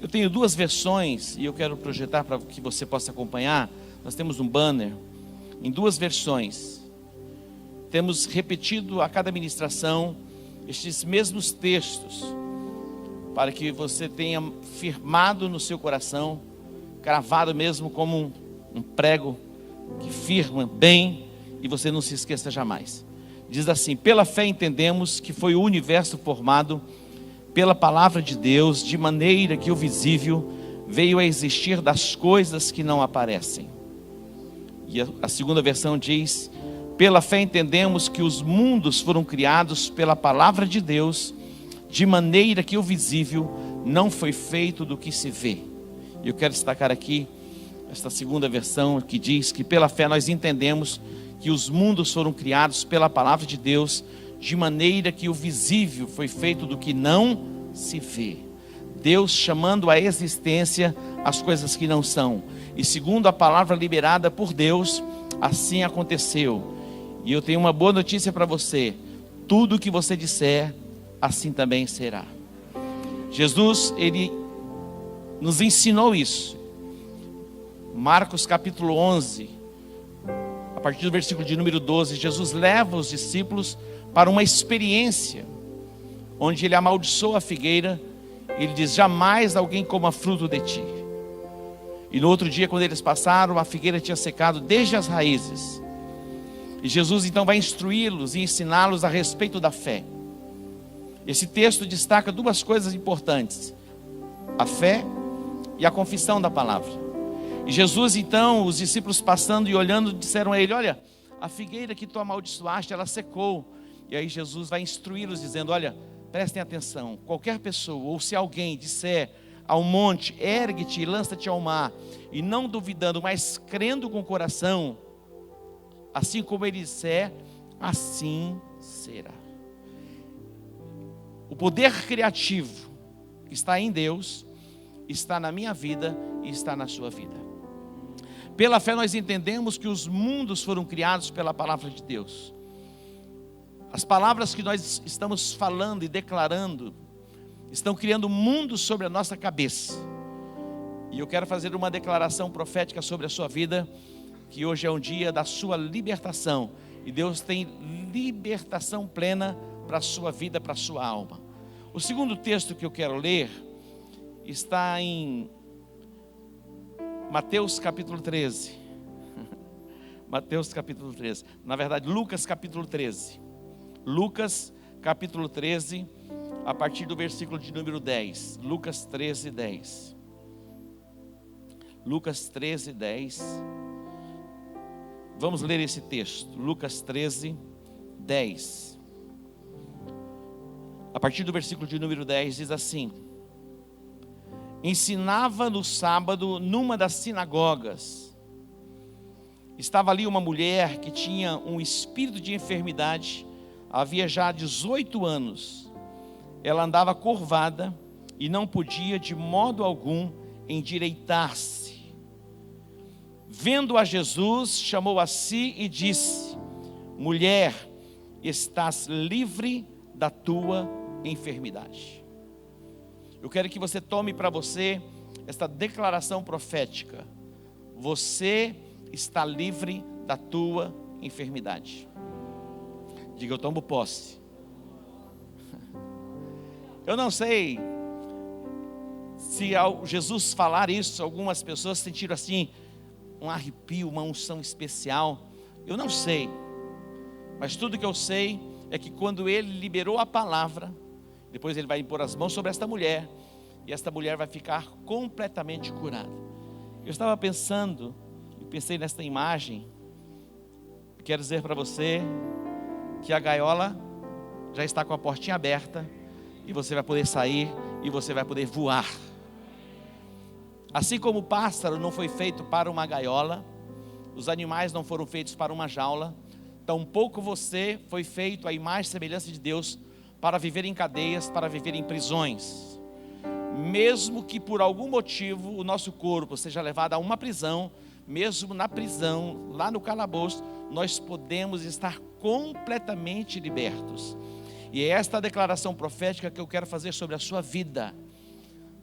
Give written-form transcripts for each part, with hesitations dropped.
Eu tenho duas versões e eu quero projetar para que você possa acompanhar. Nós temos um banner em duas versões. Temos repetido a cada ministração estes mesmos textos, para que você tenha firmado no seu coração, cravado mesmo como um prego que firma bem e você não se esqueça jamais. Diz assim: pela fé entendemos que foi o universo formado pela palavra de Deus, de maneira que o visível veio a existir das coisas que não aparecem. E a segunda versão diz: pela fé entendemos que os mundos foram criados pela palavra de Deus, de maneira que o visível não foi feito do que se vê. E eu quero destacar aqui esta segunda versão, que diz que pela fé nós entendemos que os mundos foram criados pela palavra de Deus, de maneira que o visível foi feito do que não se vê. Deus chamando à existência as coisas que não são. E segundo a palavra liberada por Deus, assim aconteceu. E eu tenho uma boa notícia para você: tudo que você disser, assim também será. Jesus, Ele nos ensinou isso. Marcos capítulo 11, a partir do versículo de número 12, Jesus leva os discípulos para uma experiência, onde Ele amaldiçoa a figueira. Ele diz: jamais alguém coma fruto de ti. E no outro dia, quando eles passaram, a figueira tinha secado desde as raízes. E Jesus então vai instruí-los e ensiná-los a respeito da fé. Esse texto destaca duas coisas importantes: a fé e a confissão da palavra. E Jesus então, os discípulos passando e olhando, disseram a Ele: olha, a figueira que tu amaldiçoaste, ela secou. E aí Jesus vai instruí-los dizendo: olha, prestem atenção, qualquer pessoa, ou se alguém disser ao monte, ergue-te e lança-te ao mar, e não duvidando, mas crendo com o coração, assim como ele disser, assim será. O poder criativo que está em Deus, está na minha vida e está na sua vida. Pela fé nós entendemos que os mundos foram criados pela palavra de Deus. As palavras que nós estamos falando e declarando estão criando mundos sobre a nossa cabeça. E eu quero fazer uma declaração profética sobre a sua vida, que hoje é um dia da sua libertação. E Deus tem libertação plena para a sua vida, para a sua alma. O segundo texto que eu quero ler está em Mateus capítulo 13. Mateus capítulo 13. Na verdade, Lucas capítulo 13. Lucas capítulo 13, a partir do versículo de número 10. Lucas 13, 10. Lucas 13, 10. Vamos ler esse texto. Lucas 13, 10. A partir do versículo de número 10 diz assim: ensinava no sábado numa das sinagogas. Estava ali uma mulher que tinha um espírito de enfermidade, havia já 18 anos. Ela andava curvada e não podia de modo algum endireitar-se. Vendo a Jesus, chamou a si e disse: mulher, estás livre da tua enfermidade. Eu quero que você tome para você esta declaração profética: você está livre da tua enfermidade. Diga: eu tomo posse. Eu não sei se ao Jesus falar isso, algumas pessoas sentiram assim um arrepio, uma unção especial. Eu não sei, mas tudo que eu sei é que quando ele liberou a palavra, depois ele vai impor as mãos sobre esta mulher, e esta mulher vai ficar completamente curada. Eu estava pensando, e pensei nesta imagem. Quero dizer para você que a gaiola já está com a portinha aberta, e você vai poder sair, e você vai poder voar. Assim como o pássaro não foi feito para uma gaiola, os animais não foram feitos para uma jaula, tampouco você foi feito à imagem e semelhança de Deus para viver em cadeias, para viver em prisões. Mesmo que por algum motivo o nosso corpo seja levado a uma prisão, mesmo na prisão, lá no calabouço, nós podemos estar completamente libertos. E é esta a declaração profética que eu quero fazer sobre a sua vida.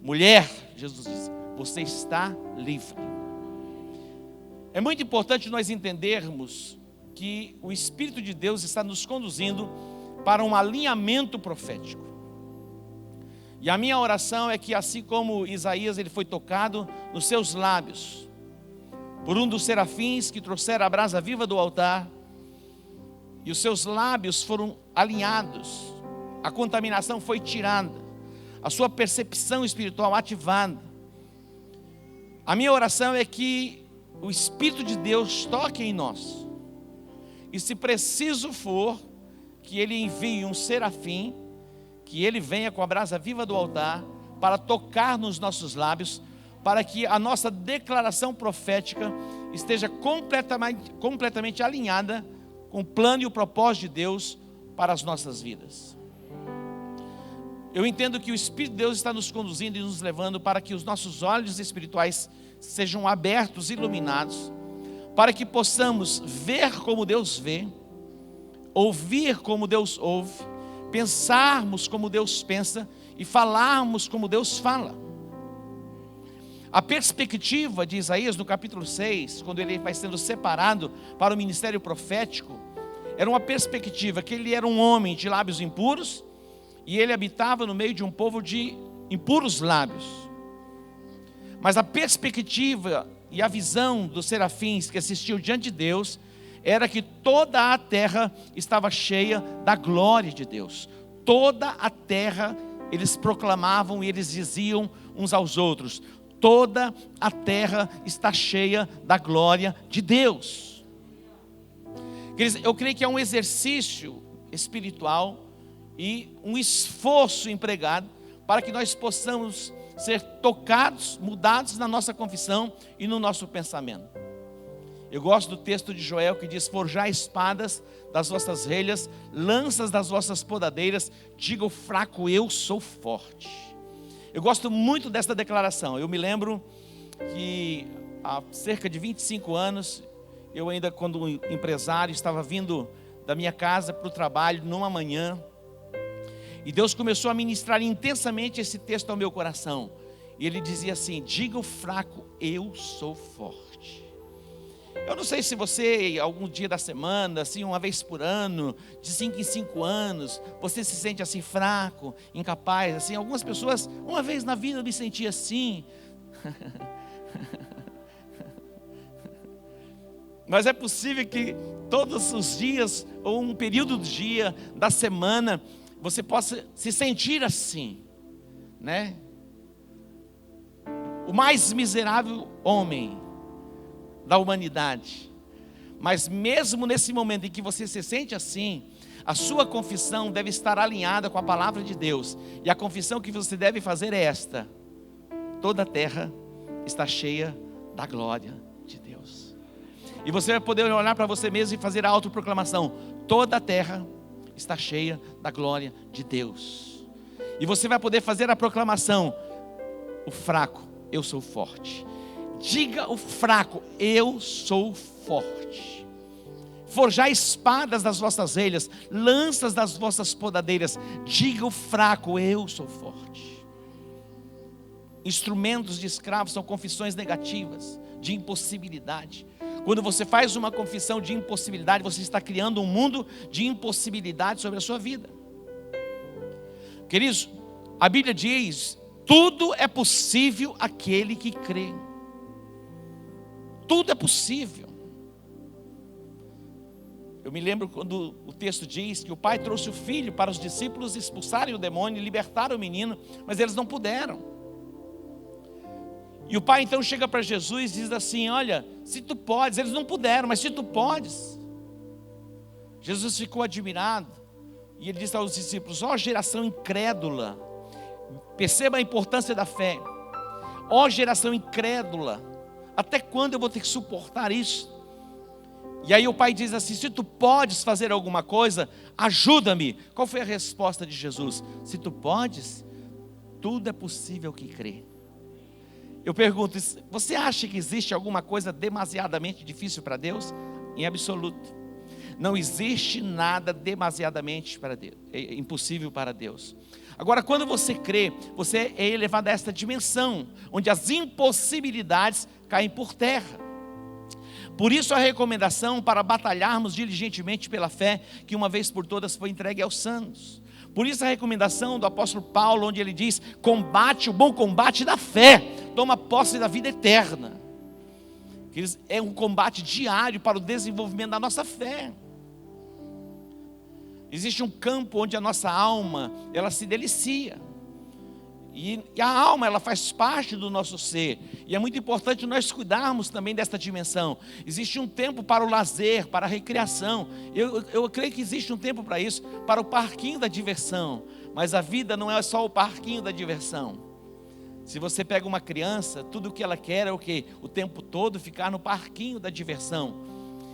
mulher, Jesus diz, você está livre. É muito importante nós entendermos que o Espírito de Deus está nos conduzindo para um alinhamento profético. E a minha oração é que, assim como Isaías, ele foi tocado nos seus lábios por um dos serafins que trouxeram a brasa viva do altar, e os seus lábios foram alinhados, a contaminação foi tirada, a sua percepção espiritual ativada. A minha oração é que o Espírito de Deus toque em nós, e se preciso for, que Ele envie um serafim, que Ele venha com a brasa viva do altar, para tocar nos nossos lábios, para que a nossa declaração profética esteja completamente alinhada com o plano e o propósito de Deus para as nossas vidas. Eu entendo que o Espírito de Deus está nos conduzindo e nos levando para que os nossos olhos espirituais sejam abertos, iluminados, para que possamos ver como Deus vê, ouvir como Deus ouve, pensarmos como Deus pensa e falarmos como Deus fala. A perspectiva de Isaías no capítulo 6, quando ele vai sendo separado para o ministério profético, era uma perspectiva que ele era um homem de lábios impuros, e ele habitava no meio de um povo de impuros lábios. Mas a perspectiva e a visão dos serafins que assistiam diante de Deus, era que toda a terra estava cheia da glória de Deus. Toda a terra, eles proclamavam e eles diziam uns aos outros, toda a terra está cheia da glória de Deus. Eu creio que é um exercício espiritual e um esforço empregado para que nós possamos ser tocados, mudados na nossa confissão e no nosso pensamento. Eu gosto do texto de Joel que diz: forjai espadas das vossas relhas, lanças das vossas podadeiras, diga o fraco, eu sou forte. Eu gosto muito dessa declaração. Eu me lembro que há cerca de 25 anos, eu ainda quando empresário, estava vindo da minha casa para o trabalho numa manhã, e Deus começou a ministrar intensamente esse texto ao meu coração, e Ele dizia assim: diga o fraco, eu sou forte. Eu não sei se você, algum dia da semana, assim, uma vez por ano, de 5 em 5 anos, você se sente assim fraco, incapaz, assim. Algumas pessoas, uma vez na vida eu me senti assim. Mas é possível que todos os dias, ou um período do dia, da semana, você possa se sentir assim, né? O mais miserável homem da humanidade. Mas mesmo nesse momento em que você se sente assim, a sua confissão deve estar alinhada com a palavra de Deus. E a confissão que você deve fazer é esta: toda a terra está cheia da glória de Deus. E você vai poder olhar para você mesmo e fazer a autoproclamação: toda a terra está cheia da glória de Deus. E você vai poder fazer a proclamação: o fraco, eu sou forte. Diga o fraco, eu sou forte. Forjai espadas das vossas relhas, lanças das vossas podadeiras. Diga o fraco, eu sou forte. Instrumentos de escravos são confissões negativas, de impossibilidade. Quando você faz uma confissão de impossibilidade, você está criando um mundo de impossibilidade sobre a sua vida. Queridos, a Bíblia diz: tudo é possível àquele que crê. Tudo é possível. Eu me lembro quando o texto diz que o pai trouxe o filho para os discípulos expulsarem o demônio e libertar o menino, mas eles não puderam. E o pai então chega para Jesus e diz assim: olha, se tu podes. Eles não puderam, mas se tu podes. Jesus ficou admirado e ele disse aos discípulos: ó geração incrédula, perceba a importância da fé. Ó geração incrédula, até quando eu vou ter que suportar isso? E aí o pai diz assim: se tu podes fazer alguma coisa, ajuda-me. Qual foi a resposta de Jesus? Se tu podes, tudo é possível que crê. Eu pergunto: você acha que existe alguma coisa demasiadamente difícil para Deus? Em absoluto. Não existe nada demasiadamente para Deus, impossível para Deus. Agora, quando você crê, você é elevado a esta dimensão, onde as impossibilidades caem por terra. Por isso a recomendação para batalharmos diligentemente pela fé, que uma vez por todas foi entregue aos santos. Por isso a recomendação do apóstolo Paulo, onde ele diz: combate o bom combate da fé, toma posse da vida eterna. É um combate diário para o desenvolvimento da nossa fé. Existe um campo onde a nossa alma, ela se delicia. E a alma, ela faz parte do nosso ser. E é muito importante nós cuidarmos também desta dimensão. Existe um tempo para o lazer, para a recreação. Eu creio que existe um tempo para isso, para o parquinho da diversão. Mas a vida não é só o parquinho da diversão. Se você pega uma criança, tudo o que ela quer é o quê? O tempo todo ficar no parquinho da diversão.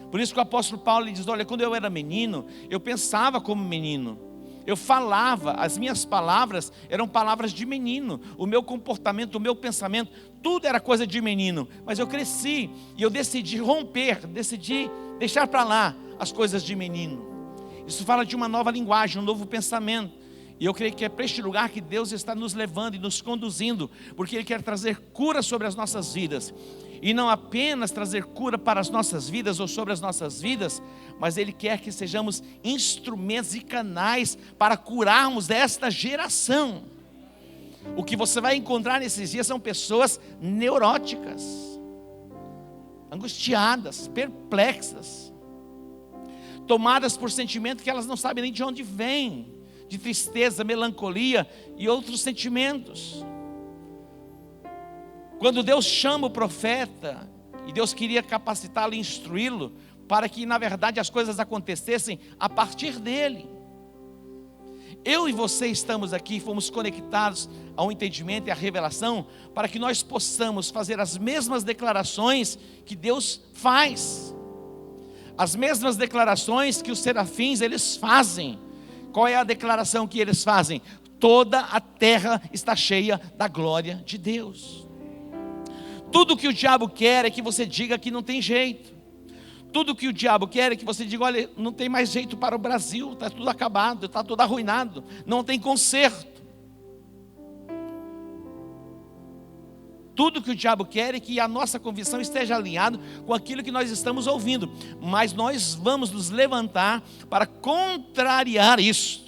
Por isso que o apóstolo Paulo diz: olha, quando eu era menino, eu pensava como menino. Eu falava, as minhas palavras eram palavras de menino. O meu comportamento, o meu pensamento, tudo era coisa de menino. Mas eu cresci e eu decidi romper, decidi deixar para lá as coisas de menino. Isso fala de uma nova linguagem, um novo pensamento. E eu creio que é para este lugar que Deus está nos levando e nos conduzindo, porque Ele quer trazer cura sobre as nossas vidas. E não apenas trazer cura para as nossas vidas ou sobre as nossas vidas, mas Ele quer que sejamos instrumentos e canais para curarmos esta geração. O que você vai encontrar nesses dias são pessoas neuróticas, angustiadas, perplexas, tomadas por sentimento que elas não sabem nem de onde vem, de tristeza, melancolia e outros sentimentos. Quando Deus chama o profeta, e Deus queria capacitá-lo e instruí-lo, para que na verdade as coisas acontecessem a partir dele. Eu e você estamos aqui, fomos conectados ao entendimento e à revelação, para que nós possamos fazer as mesmas declarações que Deus faz. As mesmas declarações que os serafins eles fazem. Qual é a declaração que eles fazem? Toda a terra está cheia da glória de Deus. Tudo que o diabo quer é que você diga que não tem jeito. Tudo que o diabo quer é que você diga: olha, não tem mais jeito para o Brasil, está tudo acabado, está tudo arruinado, não tem conserto. Tudo que o diabo quer é que a nossa convicção esteja alinhada com aquilo que nós estamos ouvindo. Mas nós vamos nos levantar para contrariar isso.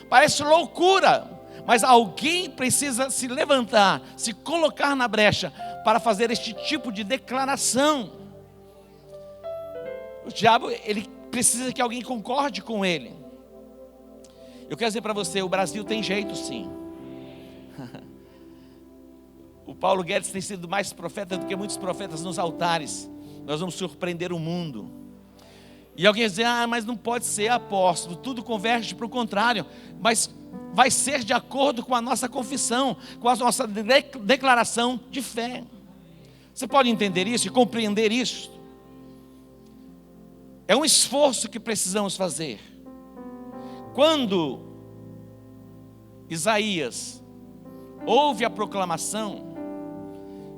Parece loucura, mas alguém precisa se levantar, se colocar na brecha para fazer este tipo de declaração. O diabo, ele precisa que alguém concorde com ele. Eu quero dizer para você, o Brasil tem jeito sim. O Paulo Guedes tem sido mais profeta do que muitos profetas nos altares. Nós vamos surpreender o mundo. E alguém vai dizer: ah, mas não pode ser, apóstolo, tudo converge para o contrário. Mas vai ser de acordo com a nossa confissão, com a nossa declaração de fé. Você pode entender isso e compreender isso? É um esforço que precisamos fazer. Quando Isaías ouve a proclamação,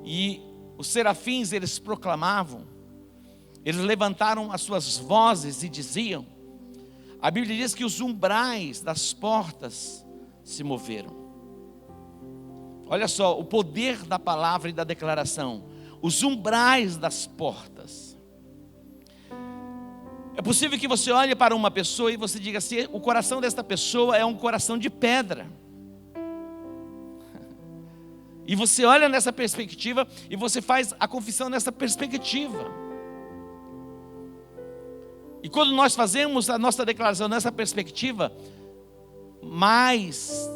e os serafins eles proclamavam, eles levantaram as suas vozes e diziam, a Bíblia diz que os umbrais das portas se moveram. Olha só o poder da palavra e da declaração. Os umbrais das portas. É possível que você olhe para uma pessoa e você diga assim: o coração desta pessoa é um coração de pedra. E você olha nessa perspectiva e você faz a confissão nessa perspectiva. E quando nós fazemos a nossa declaração nessa perspectiva, mais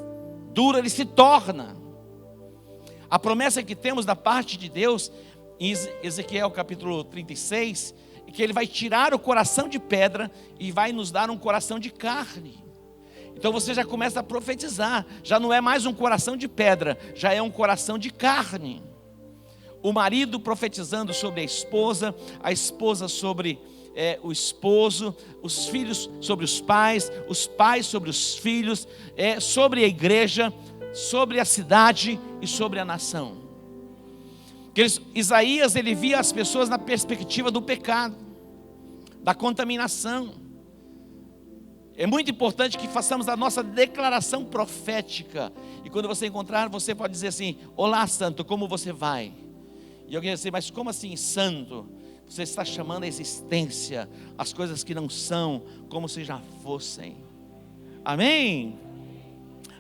dura ele se torna. A promessa que temos da parte de Deus, em Ezequiel capítulo 36, é que Ele vai tirar o coração de pedra e vai nos dar um coração de carne. Então você já começa a profetizar, já não é mais um coração de pedra, já é um coração de carne. O marido profetizando sobre a esposa sobre o esposo, os filhos sobre os pais sobre os filhos, sobre a igreja, sobre a cidade e sobre a nação. Isaías ele via as pessoas na perspectiva do pecado, da contaminação. É muito importante que façamos a nossa declaração profética. E quando você encontrar, você pode dizer assim: olá, santo, como você vai? E alguém vai dizer: mas como assim, santo? Você está chamando a existência as coisas que não são como se já fossem. Amém?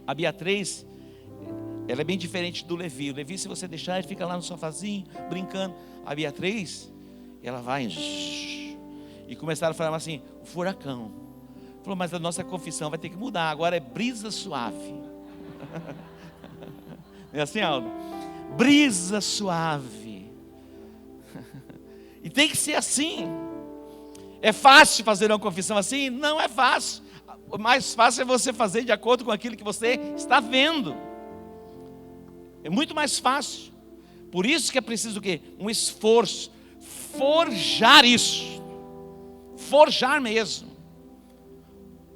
A Beatriz, ela é bem diferente do Levi. O Levi, se você deixar, ele fica lá no sofazinho, brincando. A Beatriz, ela vai e começaram a falar assim: o furacão. Falou: mas a nossa confissão vai ter que mudar. Agora é brisa suave. É assim, Aldo? Brisa suave. E tem que ser assim. É fácil fazer uma confissão assim? Não é fácil. O mais fácil é você fazer de acordo com aquilo que você está vendo. É muito mais fácil. Por isso que é preciso o quê? Um esforço. Forjar isso. Forjar mesmo.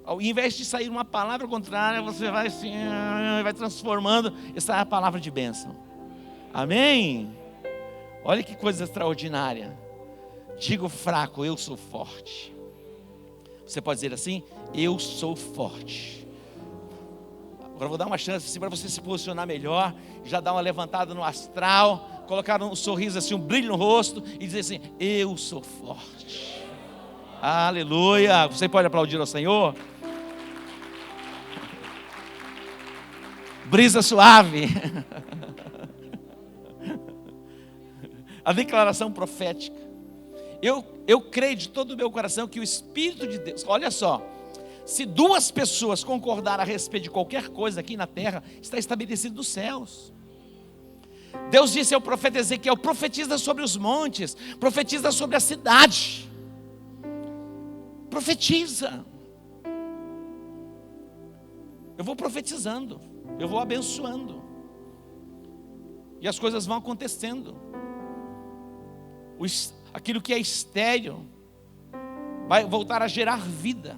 Ao invés de sair uma palavra contrária, você vai assim, vai transformando. Essa é a palavra de bênção. Amém? Olha que coisa extraordinária. Digo fraco, eu sou forte. Você pode dizer assim: eu sou forte. Agora eu vou dar uma chance assim, para você se posicionar melhor. Já dar uma levantada no astral. Colocar um sorriso assim, um brilho no rosto. E dizer assim: eu sou forte. Aleluia. Você pode aplaudir ao Senhor? Brisa suave. A declaração profética. Eu creio de todo o meu coração que o Espírito de Deus, olha só, se duas pessoas concordarem a respeito de qualquer coisa aqui na terra, está estabelecido nos céus. Deus disse ao profeta Ezequiel: profetiza sobre os montes, profetiza sobre a cidade. Profetiza. Eu vou profetizando, eu vou abençoando, e as coisas vão acontecendo. Aquilo que é estéril vai voltar a gerar vida.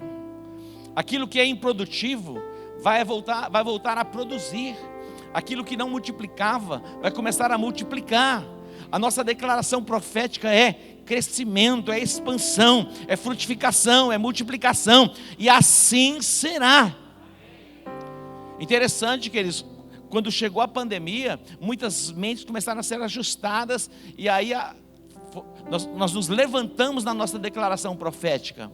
Aquilo que é improdutivo vai voltar a produzir. Aquilo que não multiplicava vai começar a multiplicar. A nossa declaração profética é crescimento, é expansão, é frutificação, é multiplicação. E assim será. Interessante, queridos, quando chegou a pandemia, muitas mentes começaram a ser ajustadas. E aí nós nos levantamos na nossa declaração profética,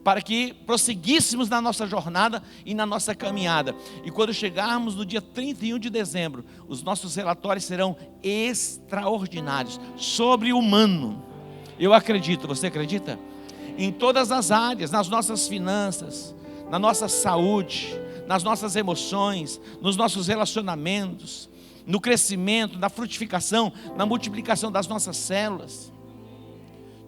para que prosseguíssemos na nossa jornada e na nossa caminhada. E quando chegarmos no dia 31 de dezembro, os nossos relatórios serão extraordinários, sobre-humano. Eu acredito, você acredita? Em todas as áreas, nas nossas finanças, na nossa saúde, nas nossas emoções, nos nossos relacionamentos, no crescimento, na frutificação, na multiplicação das nossas células.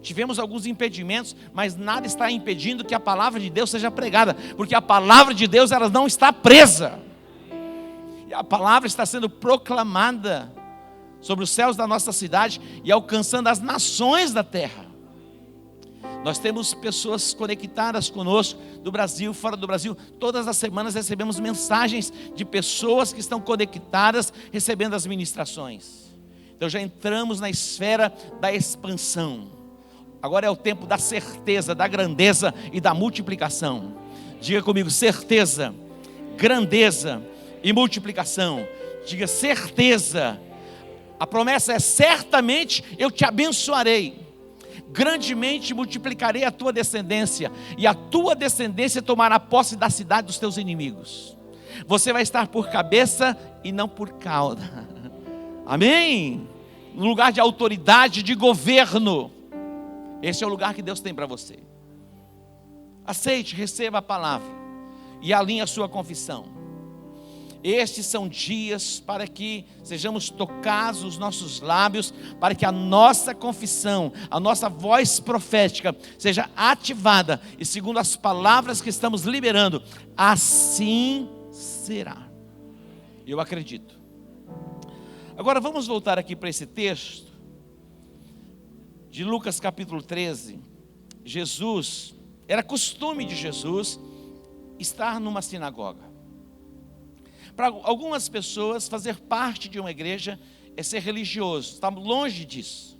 Tivemos alguns impedimentos, mas nada está impedindo que a palavra de Deus seja pregada, porque a palavra de Deus, ela não está presa, e a palavra está sendo proclamada sobre os céus da nossa cidade e alcançando as nações da terra. Nós temos pessoas conectadas conosco, do Brasil, fora do Brasil. Todas as semanas recebemos mensagens de pessoas que estão conectadas, recebendo as ministrações. Então já entramos na esfera da expansão. Agora é o tempo da certeza, da grandeza e da multiplicação. Diga comigo: certeza, grandeza e multiplicação. Diga: certeza. A promessa é: certamente eu te abençoarei, grandemente multiplicarei a tua descendência, e a tua descendência tomará posse da cidade dos teus inimigos. Você vai estar por cabeça e não por cauda. Amém? No lugar de autoridade, de governo. Esse é o lugar que Deus tem para você. Aceite, receba a palavra e alinhe a sua confissão. Estes são dias para que sejamos tocados os nossos lábios, para que a nossa confissão, a nossa voz profética seja ativada, e segundo as palavras que estamos liberando, assim será. Eu acredito. Agora vamos voltar aqui para esse texto de Lucas capítulo 13. Era costume de Jesus estar numa sinagoga. Para algumas pessoas, fazer parte de uma igreja é ser religioso. Estamos longe disso.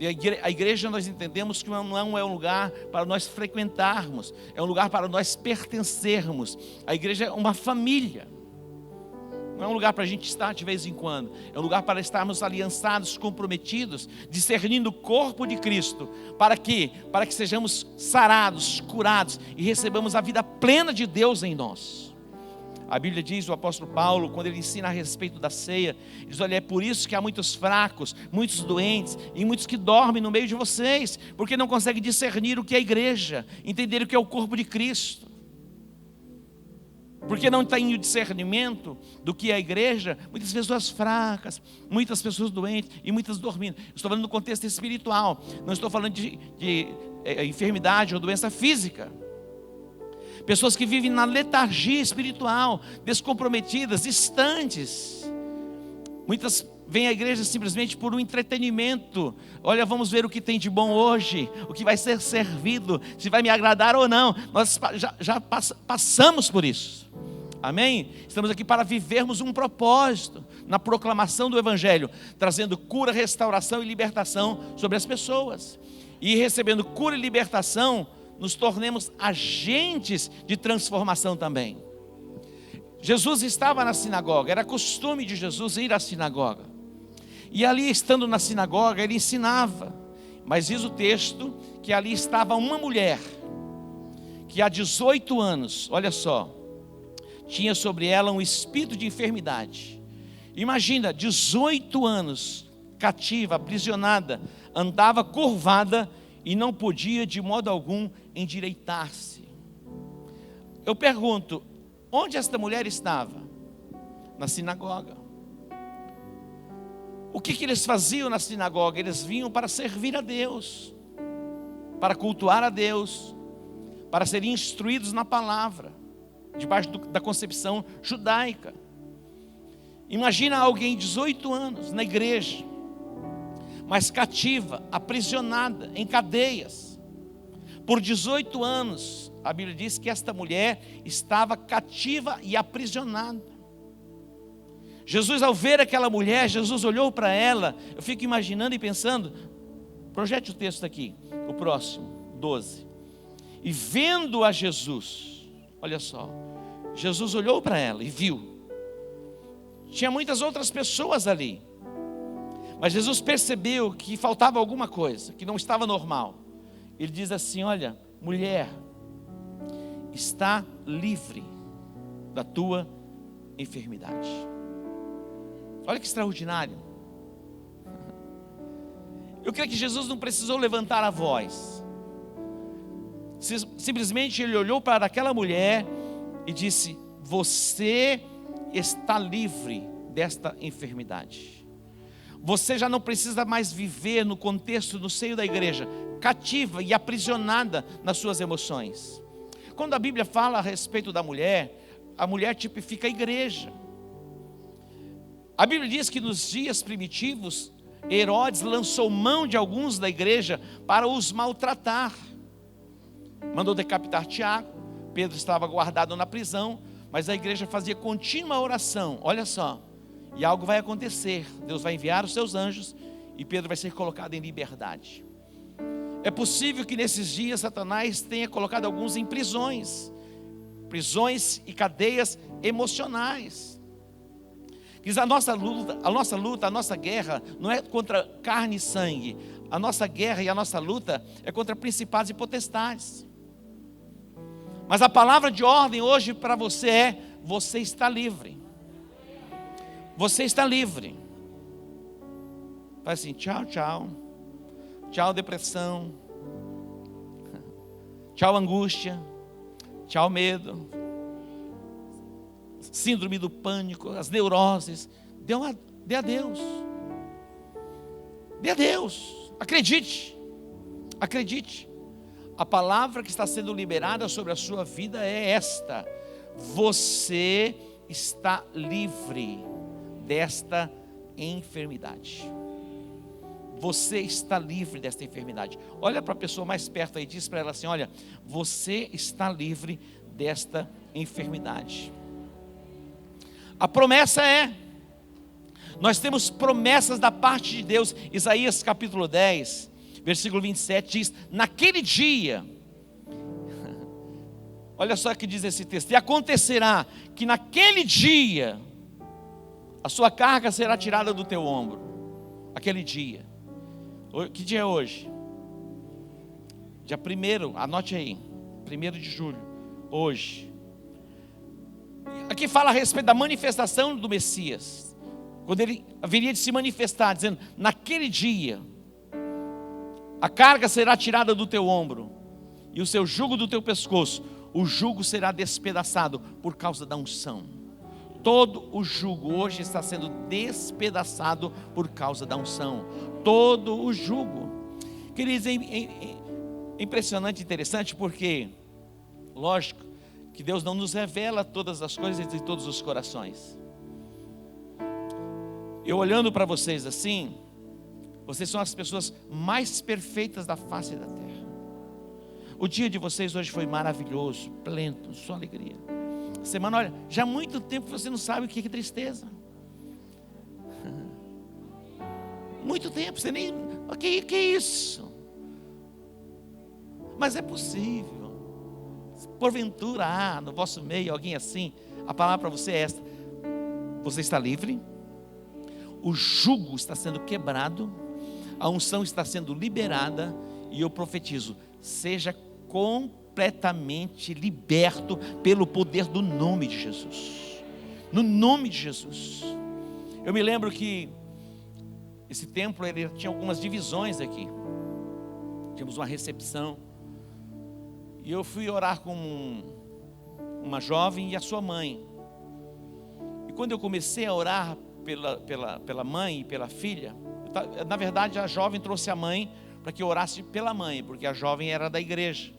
E a igreja, nós entendemos que não é um lugar para nós frequentarmos, é um lugar para nós pertencermos. A igreja é uma família, não é um lugar para a gente estar de vez em quando, é um lugar para estarmos aliançados, comprometidos, discernindo o corpo de Cristo. Para quê? Para que sejamos sarados, curados e recebamos a vida plena de Deus em nós. A Bíblia diz, o apóstolo Paulo, quando ele ensina a respeito da ceia, diz: olha, é por isso que há muitos fracos, muitos doentes e muitos que dormem no meio de vocês, porque não conseguem discernir o que é a igreja, entender o que é o corpo de Cristo. Porque não tem o discernimento do que é a igreja, muitas pessoas fracas, muitas pessoas doentes e muitas dormindo. Estou falando no contexto espiritual, não estou falando de enfermidade ou doença física. Pessoas que vivem na letargia espiritual, descomprometidas, distantes. Muitas vêm à igreja simplesmente por um entretenimento. Olha, vamos ver o que tem de bom hoje, o que vai ser servido, se vai me agradar ou não. Nós já passamos por isso. Amém? Estamos aqui para vivermos um propósito na proclamação do Evangelho, trazendo cura, restauração e libertação sobre as pessoas. E recebendo cura e libertação, nos tornemos agentes de transformação também. Jesus estava na sinagoga, era costume de Jesus ir à sinagoga. E ali, estando na sinagoga, ele ensinava. Mas diz o texto que ali estava uma mulher, que há 18 anos, olha só, tinha sobre ela um espírito de enfermidade. Imagina, 18 anos, cativa, aprisionada, andava curvada e não podia de modo algum endireitar-se. Eu pergunto, onde esta mulher estava? Na sinagoga. O que eles faziam na sinagoga? Eles vinham para servir a Deus, para cultuar a Deus, para serem instruídos na palavra, debaixo da concepção judaica. Imagina alguém de 18 anos na igreja, mas cativa, aprisionada, em cadeias. Por 18 anos, a Bíblia diz que esta mulher estava cativa e aprisionada. Jesus, ao ver aquela mulher, Jesus olhou para ela. Eu fico imaginando e pensando, projete o texto aqui, o próximo, 12. E vendo a Jesus, olha só, Jesus olhou para ela e viu. Tinha muitas outras pessoas ali, mas Jesus percebeu que faltava alguma coisa, que não estava normal. Ele diz assim: olha, mulher, está livre da tua enfermidade. Olha que extraordinário. Eu creio que Jesus não precisou levantar a voz. Simplesmente ele olhou para aquela mulher e disse: você está livre desta enfermidade. Você já não precisa mais viver no contexto, no seio da igreja, cativa e aprisionada nas suas emoções. Quando a Bíblia fala a respeito da mulher, a mulher tipifica a igreja. A Bíblia diz que nos dias primitivos, Herodes lançou mão de alguns da igreja para os maltratar. Mandou decapitar Tiago. Pedro estava guardado na prisão, mas a igreja fazia contínua oração. Olha só, e algo vai acontecer. Deus vai enviar os seus anjos e Pedro vai ser colocado em liberdade. É possível que nesses dias Satanás tenha colocado alguns em prisões e cadeias emocionais. Diz: a nossa luta, a nossa guerra não é contra carne e sangue. A nossa guerra e a nossa luta é contra principados e potestades. Mas a palavra de ordem hoje para você é: você está livre. Você está livre. Faz assim: tchau, tchau. Tchau, depressão. Tchau, angústia. Tchau, medo. Síndrome do pânico, as neuroses. Dê a Deus. Dê a Deus. Acredite. Acredite. A palavra que está sendo liberada sobre a sua vida é esta: você está livre desta enfermidade. Você está livre desta enfermidade. Olha para a pessoa mais perto aí e diz para ela assim: olha, você está livre desta enfermidade. A promessa nós temos promessas da parte de Deus. Isaías capítulo 10, Versículo 27 diz: naquele dia, olha só o que diz esse texto: e acontecerá que naquele dia a sua carga será tirada do teu ombro. Aquele dia. Que dia é hoje? Dia 1º, anote aí, 1º de julho, hoje. Aqui fala a respeito da manifestação do Messias, quando ele haveria de se manifestar, dizendo: naquele dia a carga será tirada do teu ombro, e o seu jugo do teu pescoço. O jugo será despedaçado por causa da unção. Todo o jugo hoje está sendo despedaçado por causa da unção. Todo o jugo. Queridos, é impressionante e interessante, porque, lógico, que Deus não nos revela todas as coisas de todos os corações. Eu olhando para vocês assim, vocês são as pessoas mais perfeitas da face da terra. O dia de vocês hoje foi maravilhoso, pleno, só alegria. Semana, olha, já há muito tempo você não sabe o que é tristeza. Muito tempo, você nem... O que é isso? Mas é possível. Porventura há no vosso meio alguém assim. A palavra para você é esta: você está livre, o jugo está sendo quebrado, a unção está sendo liberada, e eu profetizo: seja completamente liberto pelo poder do nome de Jesus. No nome de Jesus. Eu me lembro que esse templo, ele tinha algumas divisões aqui. Tínhamos uma recepção, e eu fui orar com uma jovem e a sua mãe. E quando eu comecei a orar pela mãe e pela filha, na verdade a jovem trouxe a mãe para que eu orasse pela mãe, porque a jovem era da igreja,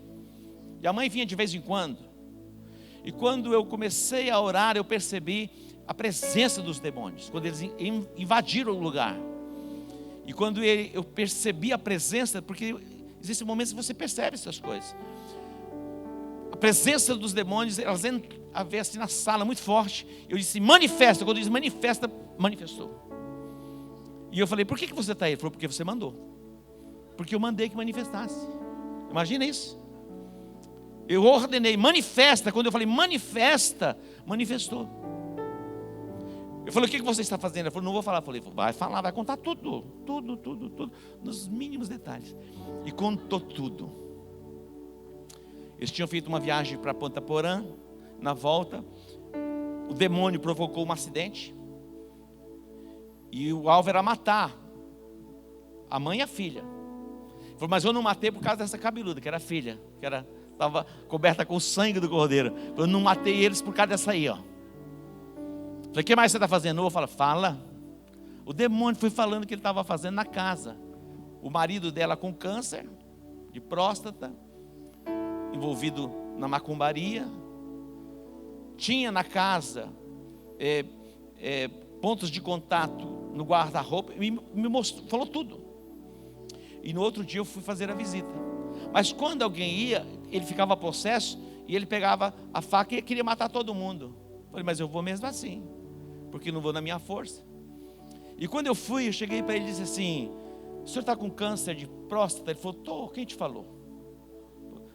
e a mãe vinha de vez em quando. E quando eu comecei a orar, eu percebi a presença dos demônios, quando eles invadiram o lugar. E quando eu percebi a presença, porque existem momentos que você percebe essas coisas, a presença dos demônios, elas entram a ver assim na sala, muito forte. Eu disse: manifesta. Quando eu disse manifesta, manifestou. E eu falei: por que você está aí? Ele falou: porque você mandou. Porque eu mandei que manifestasse. Imagina isso. Eu ordenei, manifesta. Quando eu falei manifesta, manifestou. Eu falei: o que você está fazendo? Ele falou: não vou falar. Eu falei: vai falar, vai contar tudo, nos mínimos detalhes. E contou tudo. Eles tinham feito uma viagem para Ponta Porã. Na volta, o demônio provocou um acidente, e o alvo era matar a mãe e a filha. Ele falou: mas eu não matei por causa dessa cabeluda, que era a filha, que estava coberta com o sangue do cordeiro. Eu não matei eles por causa dessa aí, ó. Falei: o que mais você está fazendo? Eu vou falar: fala. O demônio foi falando o que ele estava fazendo na casa. O marido dela com câncer de próstata, envolvido na macumbaria. Tinha na casa pontos de contato no guarda-roupa. Me mostrou, falou tudo. E no outro dia eu fui fazer a visita. Mas quando alguém ia, ele ficava possesso, e ele pegava a faca e queria matar todo mundo. Eu falei: mas eu vou mesmo assim, porque não vou na minha força. E quando eu fui, eu cheguei para ele e disse assim: o senhor está com câncer de próstata? Ele falou: estou. Quem te falou?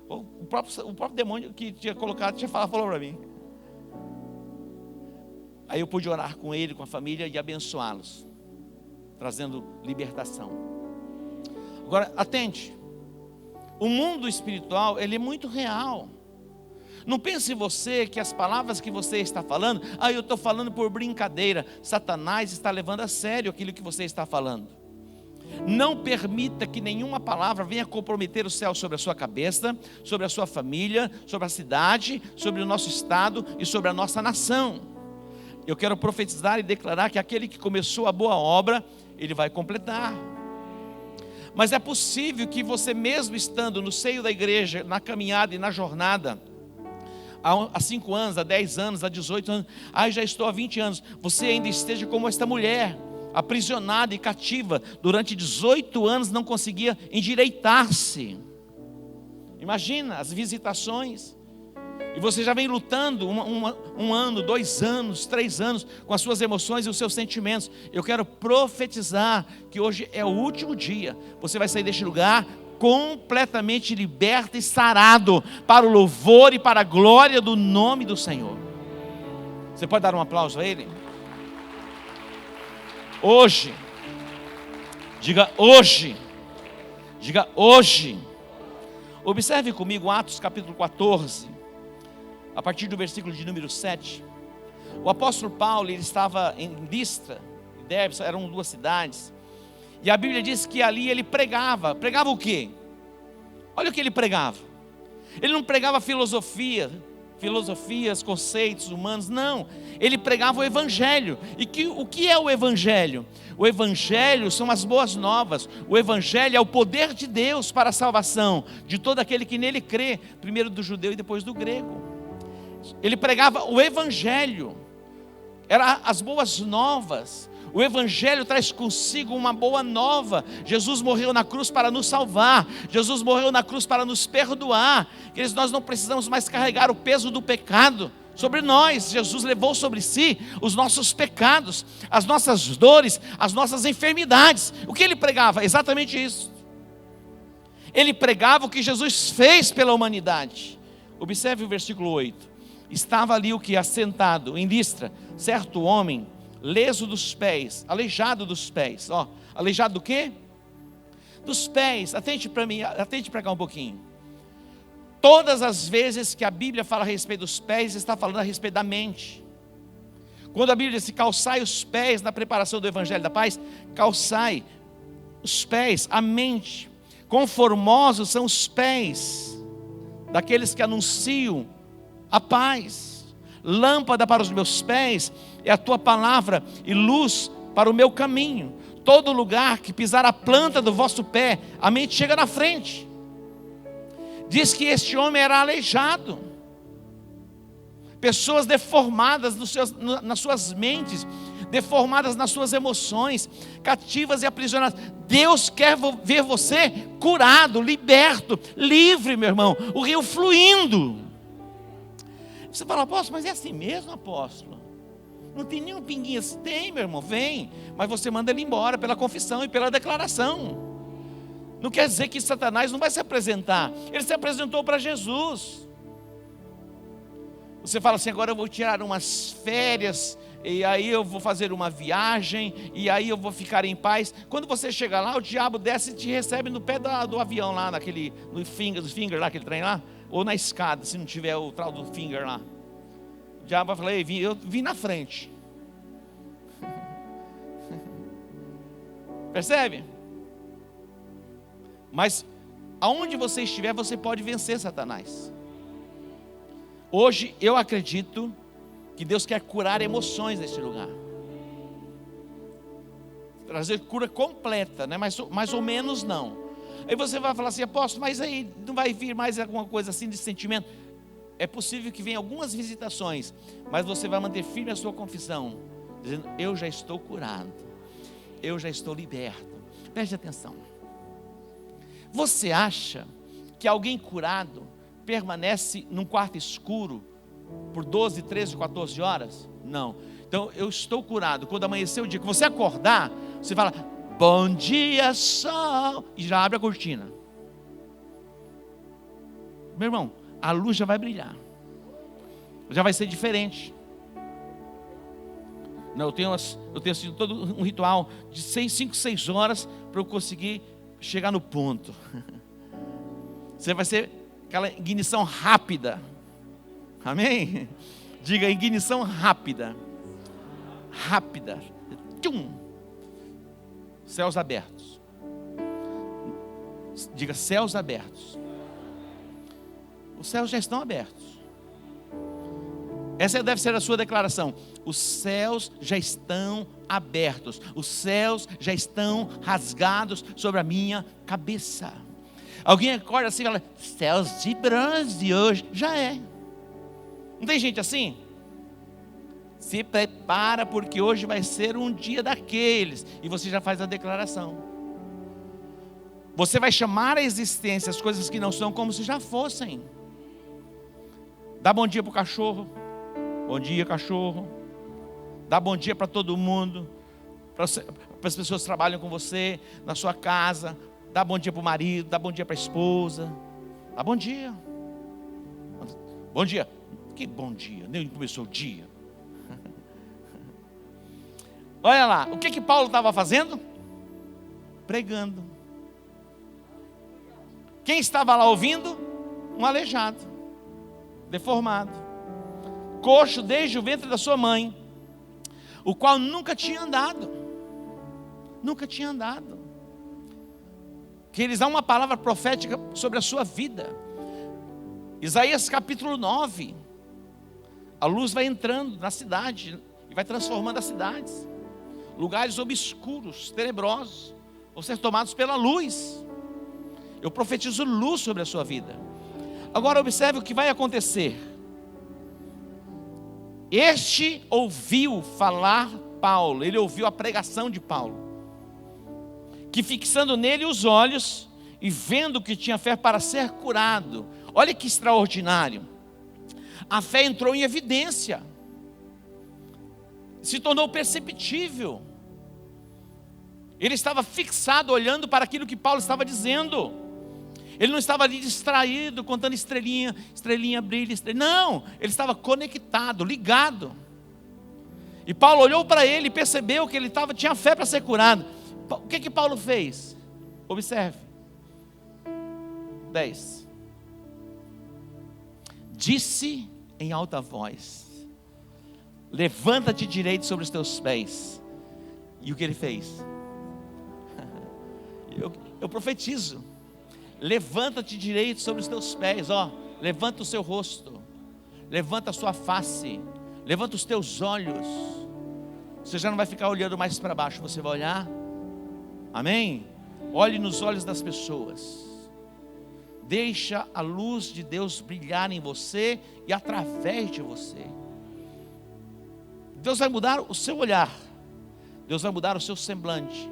O próprio demônio que tinha colocado, falou para mim. Aí eu pude orar com ele, com a família, e abençoá-los, trazendo libertação. Agora, atente. O mundo espiritual, ele é muito real. Não pense você que as palavras que você está falando, eu estou falando por brincadeira. Satanás está levando a sério aquilo que você está falando. Não permita que nenhuma palavra venha comprometer o céu sobre a sua cabeça, sobre a sua família, sobre a cidade, sobre o nosso estado e sobre a nossa nação. Eu quero profetizar e declarar que aquele que começou a boa obra, ele vai completar. Mas é possível que você, mesmo estando no seio da igreja, na caminhada e na jornada, há 5 anos, há 10 anos, há 18 anos, já estou há 20 anos, você ainda esteja como esta mulher, aprisionada e cativa, durante 18 anos não conseguia endireitar-se. Imagina as visitações. E você já vem lutando um ano, 2 anos, 3 anos com as suas emoções e os seus sentimentos. Eu quero profetizar que hoje é o último dia. Você vai sair deste lugar completamente liberto e sarado para o louvor e para a glória do nome do Senhor. Você pode dar um aplauso a Ele? Hoje, diga hoje, diga hoje. Observe comigo Atos capítulo 14, a partir do versículo de número 7. O apóstolo Paulo, ele estava em Listra e Derbe, eram 2 cidades. E a Bíblia diz que ali ele pregava. Pregava o quê? Olha o que ele pregava. Ele não pregava filosofias, conceitos humanos, não. Ele pregava o Evangelho. E o que é o Evangelho? O Evangelho são as boas novas. O Evangelho é o poder de Deus para a salvação de todo aquele que nele crê, primeiro do judeu e depois do grego. Ele pregava o Evangelho, eram as boas novas. O Evangelho traz consigo uma boa nova. Jesus morreu na cruz para nos salvar. Jesus morreu na cruz para nos perdoar. Queridos, nós não precisamos mais carregar o peso do pecado sobre nós. Jesus levou sobre si os nossos pecados, as nossas dores, as nossas enfermidades. O que ele pregava? Exatamente isso. Ele pregava o que Jesus fez pela humanidade. Observe o versículo 8. Estava ali o que? Assentado em Listra, certo homem, leso dos pés, aleijado dos pés. Aleijado do quê? Dos pés. Atente para mim, atente para cá um pouquinho. Todas as vezes que a Bíblia fala a respeito dos pés, está falando a respeito da mente. Quando a Bíblia diz: calçai os pés na preparação do Evangelho da paz, calçai os pés, a mente. Conformosos são os pés daqueles que anunciam a paz. Lâmpada para os meus pés é a tua palavra e luz para o meu caminho. Todo lugar que pisar a planta do vosso pé, a mente chega na frente. Diz que este homem era aleijado. Pessoas deformadas nas suas mentes, deformadas nas suas emoções, cativas e aprisionadas. Deus quer ver você curado, liberto, livre, meu irmão. O rio fluindo. Você fala: apóstolo, mas é assim mesmo, apóstolo? Não tem nenhum pinguinho assim? Tem, meu irmão, vem. Mas você manda ele embora pela confissão e pela declaração. Não quer dizer que Satanás não vai se apresentar. Ele se apresentou para Jesus. Você fala assim: agora eu vou tirar umas férias, e aí eu vou fazer uma viagem, e aí eu vou ficar em paz. Quando você chega lá, o diabo desce e te recebe no pé do avião lá, no finger lá, aquele trem lá, ou na escada, se não tiver o tal do finger lá. O diabo vai falar: eu vim na frente. Percebe? Mas aonde você estiver, você pode vencer Satanás. Hoje eu acredito que Deus quer curar emoções nesse lugar, trazer cura completa, né? Mais ou menos não. Aí você vai falar assim: apóstolo, mas aí não vai vir mais alguma coisa assim de sentimento? É possível que venha algumas visitações, mas você vai manter firme a sua confissão, dizendo: eu já estou curado, eu já estou liberto. Preste atenção. Você acha que alguém curado permanece num quarto escuro por 12, 13, 14 horas? Não. Então eu estou curado. Quando amanhecer o dia, que você acordar, você fala: bom dia, sol, e já abre a cortina. Meu irmão, a luz já vai brilhar, já vai ser diferente. Não, eu tenho assim, todo um ritual de 5, 6 horas para eu conseguir chegar no ponto. Você vai ser aquela ignição rápida. Amém? Diga: ignição rápida. Rápida. Tchum. Céus abertos. Diga: céus abertos. Os céus já estão abertos. Essa deve ser a sua declaração. Os céus já estão abertos. Os céus já estão rasgados sobre a minha cabeça. Alguém acorda assim e fala: céus de bronze hoje. Já é. Não tem gente assim? Se prepara, porque hoje vai ser um dia daqueles. E você já faz a declaração. Você vai chamar à existência as coisas que não são como se já fossem. Dá bom dia para o cachorro. Bom dia, cachorro. Dá bom dia para todo mundo. Para as pessoas que trabalham com você, na sua casa. Dá bom dia para o marido, dá bom dia para a esposa. Dá bom dia. Bom dia. Que bom dia, nem começou o dia. Olha lá, o que Paulo estava fazendo? Pregando. Quem estava lá ouvindo? Um aleijado, deformado, coxo desde o ventre da sua mãe, o qual nunca tinha andado. Nunca tinha andado. Que eles dão uma palavra profética sobre a sua vida. Isaías capítulo 9. A luz vai entrando na cidade e vai transformando as cidades. Lugares obscuros, tenebrosos, vão ser tomados pela luz. Eu profetizo luz sobre a sua vida. Agora observe o que vai acontecer. Este ouviu falar Paulo, ele ouviu a pregação de Paulo, que fixando nele os olhos e vendo que tinha fé para ser curado. Olha que extraordinário. A fé entrou em evidência, se tornou perceptível. Ele estava fixado, olhando para aquilo que Paulo estava dizendo. Ele não estava ali distraído, contando estrelinha, estrelinha brilha, estrelinha. Não, ele estava conectado, ligado. E Paulo olhou para ele e percebeu que ele tinha fé para ser curado. O que Paulo fez? Observe. 10. Disse em alta voz: levanta-te direito sobre os teus pés. E o que ele fez? Eu profetizo: levanta-te direito sobre os teus pés. Levanta o seu rosto, levanta a sua face, levanta os teus olhos. Você já não vai ficar olhando mais para baixo, você vai olhar. Amém? Olhe nos olhos das pessoas. Deixa a luz de Deus brilhar em você e através de você. Deus vai mudar o seu olhar. Deus vai mudar o seu semblante,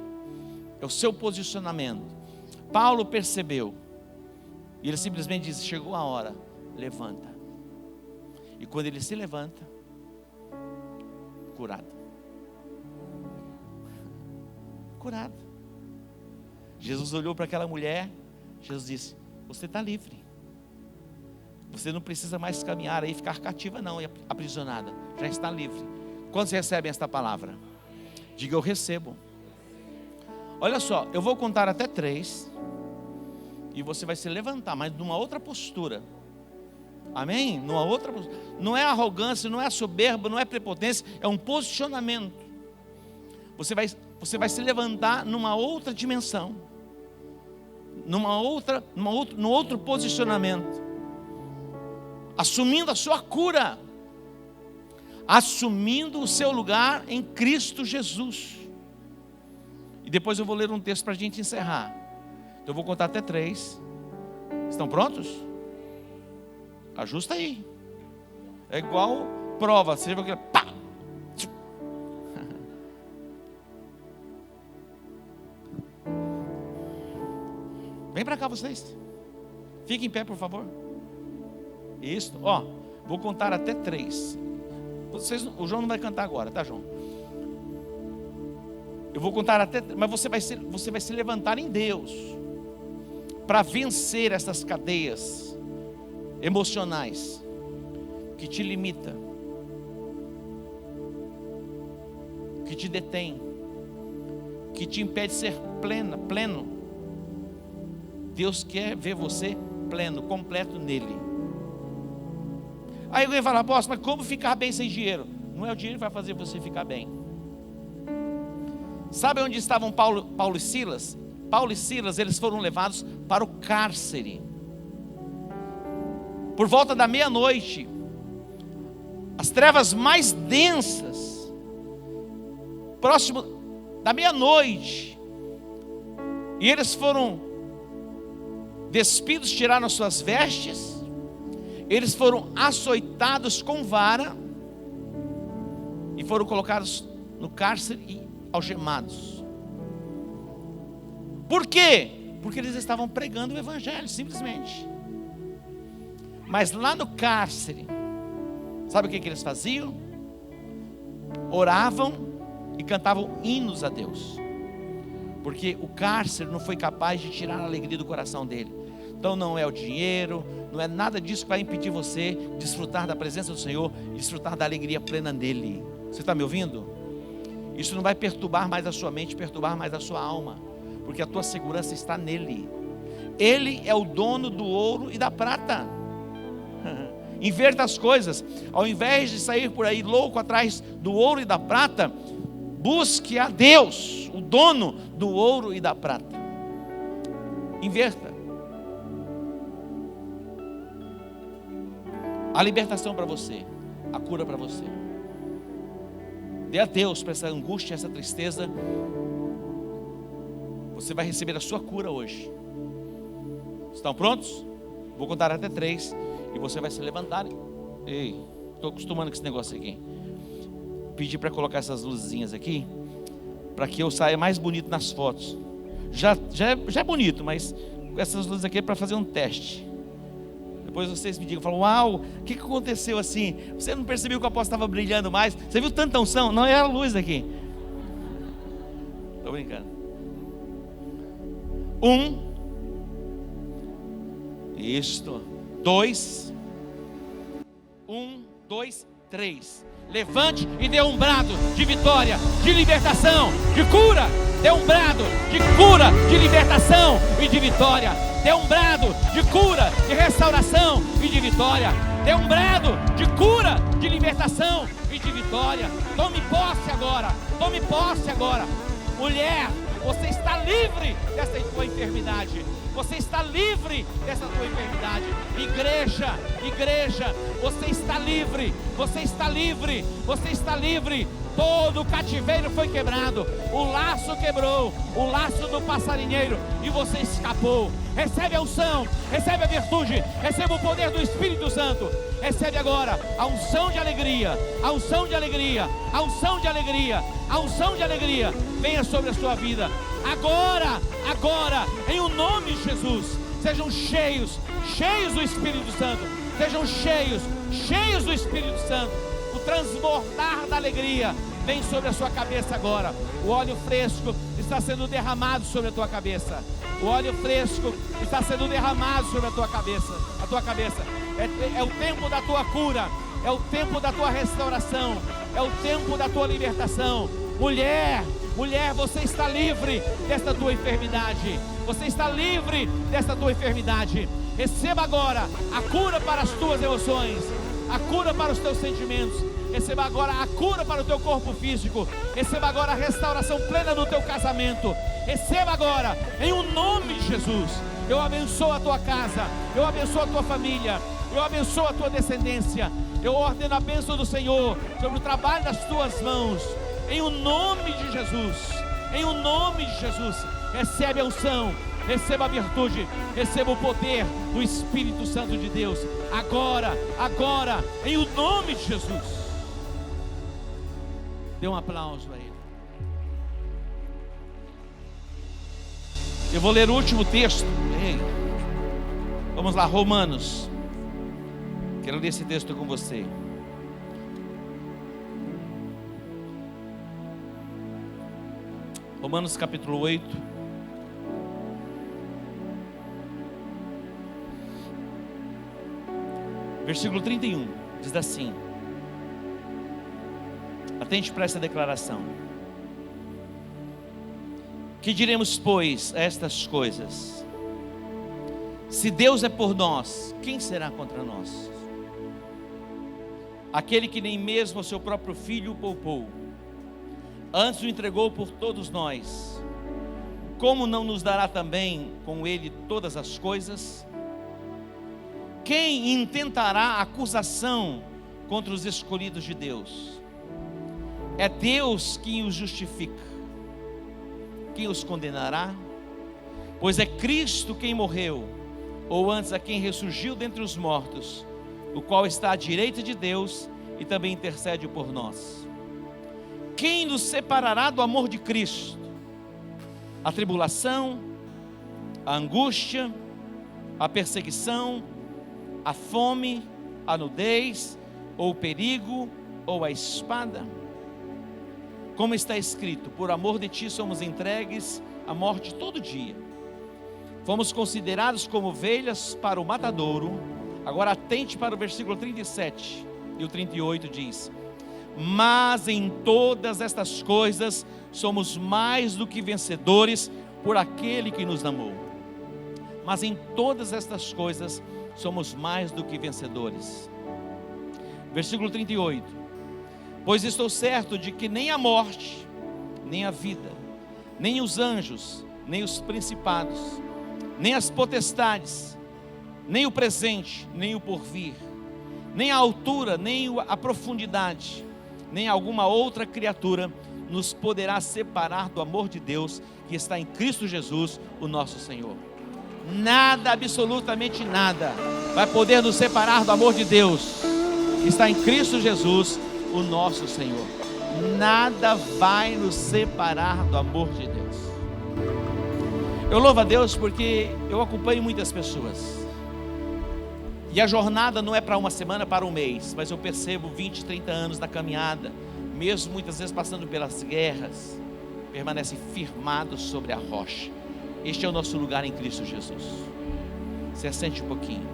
o seu posicionamento. Paulo percebeu, e ele simplesmente diz: chegou a hora, levanta. E quando ele se levanta, curado. Curado. Jesus olhou para aquela mulher. Jesus disse: você está livre. Você não precisa mais caminhar aí, ficar cativa não, e aprisionada. Já está livre. Quantos recebem esta palavra? Diga: eu recebo. Olha só, eu vou contar até 3. E você vai se levantar, mas numa outra postura. Amém? Numa outra postura. Não é arrogância, não é soberba, não é prepotência. É um posicionamento. Você vai se levantar numa outra dimensão, num outro posicionamento, assumindo a sua cura, assumindo o seu lugar em Cristo Jesus. E depois eu vou ler um texto para a gente encerrar. Então eu vou contar até 3. Estão prontos? Ajusta aí. É igual prova. Você vai aquele pá. Vem para cá vocês. Fiquem em pé, por favor. Isso. Vou contar até 3. O João não vai cantar agora, tá, João? Eu vou contar até, mas você vai se levantar em Deus para vencer essas cadeias emocionais que te limita, que te detém, que te impede de ser pleno. Deus quer ver você pleno, completo nele. Aí alguém fala: apóstolo, mas como ficar bem sem dinheiro? Não é o dinheiro que vai fazer você ficar bem. Sabe onde estavam Paulo e Silas? Paulo e Silas, eles foram levados para o cárcere. Por volta da meia-noite, as trevas mais densas, próximo da meia-noite, e eles foram despidos, tiraram as suas vestes, eles foram açoitados com vara e foram colocados no cárcere e algemados. Por quê? Porque eles estavam pregando o evangelho, simplesmente. Mas lá no cárcere, Sabe o que eles faziam? Oravam e cantavam hinos a Deus, porque o cárcere não foi capaz de tirar a alegria do coração dele. Então não é o dinheiro, não é nada disso que vai impedir você de desfrutar da presença do Senhor e desfrutar da alegria plena nele. Você está me ouvindo? Isso não vai perturbar mais a sua mente, perturbar mais a sua alma, porque a tua segurança está nele. Ele é o dono do ouro e da prata. Inverta as coisas. Ao invés de sair por aí louco atrás do ouro e da prata, busque a Deus, o dono do ouro e da prata. Inverta. A libertação para você, a cura para você. Dê a Deus para essa angústia, essa tristeza. Você vai receber a sua cura hoje. Estão prontos? Vou contar até 3 e você vai se levantar. Ei, estou acostumando com esse negócio aqui. Pedi para colocar essas luzinhas aqui, para que eu saia mais bonito nas fotos. Já é bonito, mas essas luzes aqui é para fazer um teste. Depois vocês me digam, falam, uau, o que aconteceu assim? Você não percebeu que o apóstolo estava brilhando mais? Você viu tanta unção? Não, era a luz aqui. Estou brincando. 1, isto, 2, 1, 2, 3. Levante e dê um brado de vitória, de libertação, de cura. Dê um brado de cura, de libertação e de vitória. Dê um brado de cura, de restauração e de vitória. Dê um brado de cura, de libertação e de vitória. Tome posse agora. Tome posse agora. Mulher, você está livre dessa tua enfermidade. Você está livre dessa tua enfermidade. Igreja, você está livre. Você está livre. Você está livre. Todo o cativeiro foi quebrado. O laço quebrou. O laço do passarinheiro. E você escapou. Recebe a unção. Recebe a virtude. Recebe o poder do Espírito Santo. Recebe agora a unção de alegria. A unção de alegria. A unção de alegria. A unção de alegria. Venha sobre a sua vida. Agora, em o nome de Jesus, sejam cheios do Espírito Santo, sejam cheios do Espírito Santo. O transbordar da alegria vem sobre a sua cabeça agora. O óleo fresco está sendo derramado sobre a tua cabeça. O óleo fresco está sendo derramado sobre a tua cabeça. É o tempo da tua cura, é o tempo da tua restauração, é o tempo da tua libertação. Mulher, você está livre desta tua enfermidade. Você está livre desta tua enfermidade. Receba agora a cura para as tuas emoções, a cura para os teus sentimentos. Receba agora a cura para o teu corpo físico. Receba agora a restauração plena no teu casamento. Receba agora, em o nome de Jesus. Eu abençoo a tua casa, eu abençoo a tua família, eu abençoo a tua descendência. Eu ordeno a bênção do Senhor sobre o trabalho das tuas mãos. Em o nome de Jesus, em o nome de Jesus, recebe a unção, receba a virtude, receba o poder do Espírito Santo de Deus, agora, em o nome de Jesus. Dê um aplauso a Ele. Eu vou ler o último texto. Ei, vamos lá, Romanos. Quero ler esse texto com você. Romanos capítulo 8. Versículo 31. Diz assim. Atente para essa declaração. Que diremos, pois, a estas coisas? Se Deus é por nós, quem será contra nós? Aquele que nem mesmo o seu próprio filho poupou, antes o entregou por todos nós, como não nos dará também com ele todas as coisas? Quem intentará acusação contra os escolhidos de Deus? É Deus quem os justifica. Quem os condenará? Pois é Cristo quem morreu, ou antes a quem ressurgiu dentre os mortos, o qual está à direita de Deus e também intercede por nós. Quem nos separará do amor de Cristo? A tribulação, a angústia, a perseguição, a fome, a nudez, ou o perigo, ou a espada? Como está escrito: por amor de ti somos entregues à morte todo dia. Fomos considerados como ovelhas para o matadouro. Agora atente para o versículo 37 e o 38 diz: mas em todas estas coisas somos mais do que vencedores por aquele que nos amou. Mas em todas estas coisas somos mais do que vencedores. Versículo 38: pois estou certo de que nem a morte, nem a vida, nem os anjos, nem os principados, nem as potestades, nem o presente, nem o porvir, nem a altura, nem a profundidade, nem alguma outra criatura nos poderá separar do amor de Deus que está em Cristo Jesus, o nosso Senhor. Nada, absolutamente nada, vai poder nos separar do amor de Deus que está em Cristo Jesus, o nosso Senhor. Nada vai nos separar do amor de Deus. Eu louvo a Deus porque eu acompanho muitas pessoas, e a jornada não é para uma semana, para um mês, mas eu percebo 20, 30 anos da caminhada, mesmo muitas vezes passando pelas guerras, permanecem firmados sobre a rocha. Este é o nosso lugar em Cristo Jesus. Você sente um pouquinho.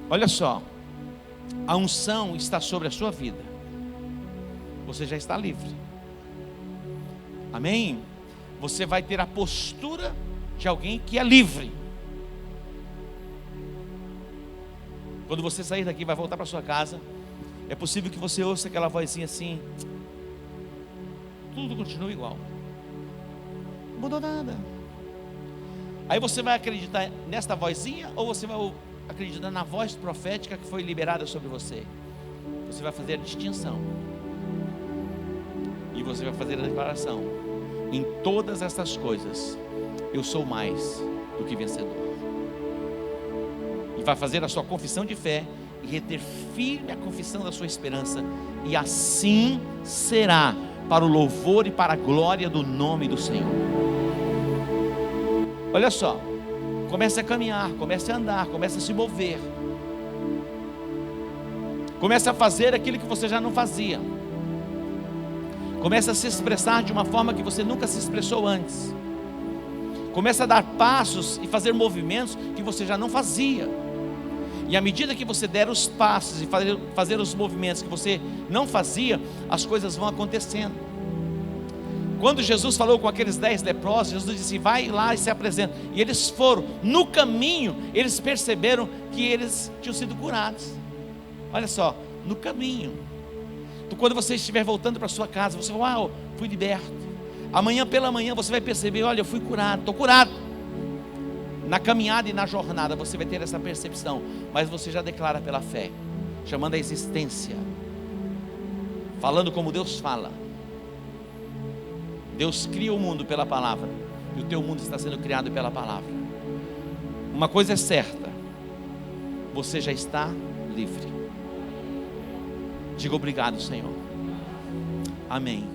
Olha só, a unção está sobre a sua vida. Você já está livre. Amém? Você vai ter a postura de alguém que é livre. Quando você sair daqui, vai voltar para sua casa, é possível que você ouça aquela vozinha assim: tudo continua igual, não mudou nada. Aí você vai acreditar nesta vozinha, ou você vai acreditar na voz profética que foi liberada sobre você? Você vai fazer a distinção, e você vai fazer a declaração: em todas essas coisas eu sou mais do que vencedor. E vai fazer a sua confissão de fé e reter firme a confissão da sua esperança, e assim será, para o louvor e para a glória do nome do Senhor. Olha só, comece a caminhar, comece a andar, comece a se mover, comece a fazer aquilo que você já não fazia, comece a se expressar de uma forma que você nunca se expressou antes, comece a dar passos e fazer movimentos que você já não fazia. E à medida que você der os passos e fazer os movimentos que você não fazia, as coisas vão acontecendo. Quando Jesus falou com aqueles 10 leprosos, Jesus disse: vai lá e se apresenta. E eles foram. No caminho, eles perceberam que eles tinham sido curados. Olha só, no caminho. Então, quando você estiver voltando para sua casa, você vai: uau, fui liberto. Amanhã pela manhã você vai perceber: olha, eu fui curado, estou curado. Na caminhada e na jornada você vai ter essa percepção, mas você já declara pela fé, chamando a existência, falando como Deus fala. Deus cria o mundo pela palavra, e o teu mundo está sendo criado pela palavra. Uma coisa é certa: você já está livre. Diga obrigado, Senhor. Amém.